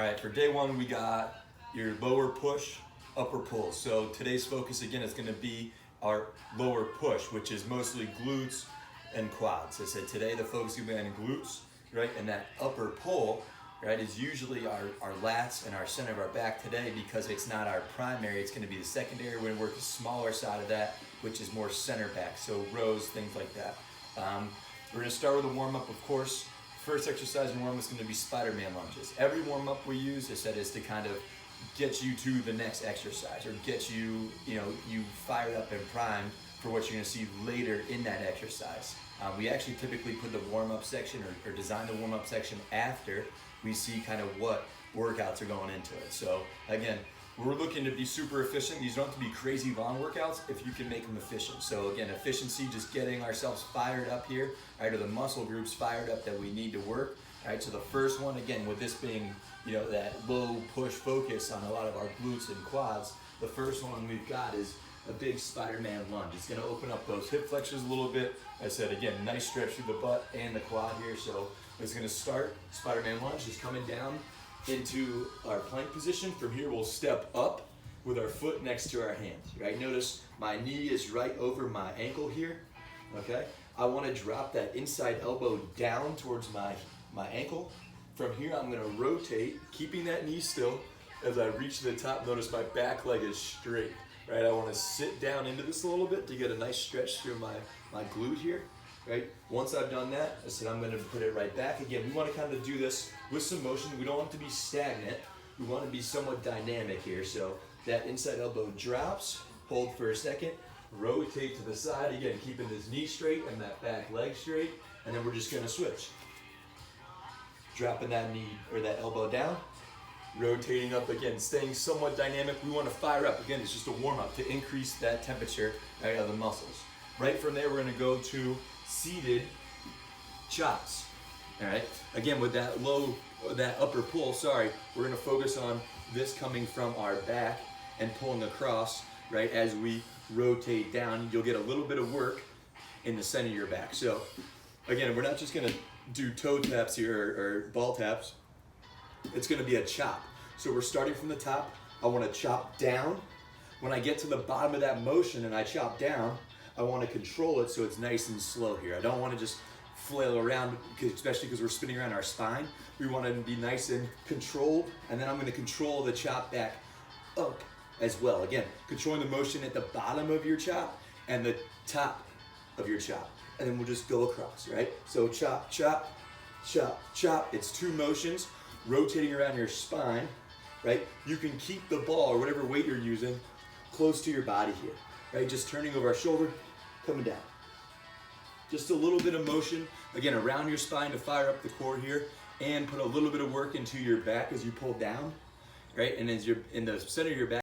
All right, for day one, we got your lower push, upper pull. So today's focus again is gonna be our lower push, which is mostly glutes and quads. I said today the focus is gonna be on glutes, right? And that upper pull, right, is usually our lats and our center of our back today because it's not our primary, it's gonna be the secondary. We're gonna work the smaller side of that, which is more center back, so rows, things like that. We're gonna start with a warm-up, of course. First exercise in warm-up is gonna be Spider-Man lunges. Every warm-up we use, I said, is to kind of get you to the next exercise or get you, you fired up and primed for what you're gonna see later in that exercise. We actually typically put the warm-up section or design the warm-up section after we see kind of what workouts are going into it. So again, we're looking to be super efficient. These don't have to be crazy long workouts if you can make them efficient. So again, efficiency, just getting ourselves fired up here, right, or the muscle groups fired up that we need to work. Right, so the first one, again, with this being, that low push focus on a lot of our glutes and quads, the first one we've got is a big Spider-Man lunge. It's gonna open up those hip flexors a little bit. I said, again, nice stretch through the butt and the quad here. So it's gonna start Spider-Man lunge, just coming down into our plank position. From here, we'll step up with our foot next to our hand, right? Notice my knee is right over my ankle here, okay? I wanna drop that inside elbow down towards my ankle. From here, I'm gonna rotate, keeping that knee still. As I reach to the top, notice my back leg is straight, right? I wanna sit down into this a little bit to get a nice stretch through my glute here, right? Once I've done that, I said I'm gonna put it right back. Again, we wanna kind of do this with some motion. We don't want to be stagnant. We wanna be somewhat dynamic here. So that inside elbow drops, hold for a second, rotate to the side, again, keeping this knee straight and that back leg straight, and then we're just gonna switch. Dropping that knee or that elbow down, rotating up again, staying somewhat dynamic. We want to fire up. Again, it's just a warm-up to increase that temperature of the muscles. Right from there, we're going to go to seated chops. All right. Again, with that upper pull, we're going to focus on this coming from our back and pulling across, right? As we rotate down, you'll get a little bit of work in the center of your back. So again, we're not just going to do toe taps here or ball taps. It's gonna be a chop. So we're starting from the top. I wanna chop down. When I get to the bottom of that motion and I chop down, I wanna control it so it's nice and slow here. I don't wanna just flail around, especially because we're spinning around our spine. We wanna be nice and controlled, and then I'm gonna control the chop back up as well. Again, controlling the motion at the bottom of your chop and the top of your chop. And then we'll just go across, right? So chop, chop, chop, chop. It's two motions, rotating around your spine, right? You can keep the ball or whatever weight you're using close to your body here, right? Just turning over our shoulder, coming down. Just a little bit of motion, again, around your spine to fire up the core here and put a little bit of work into your back as you pull down, right? And as you're in the center of your back,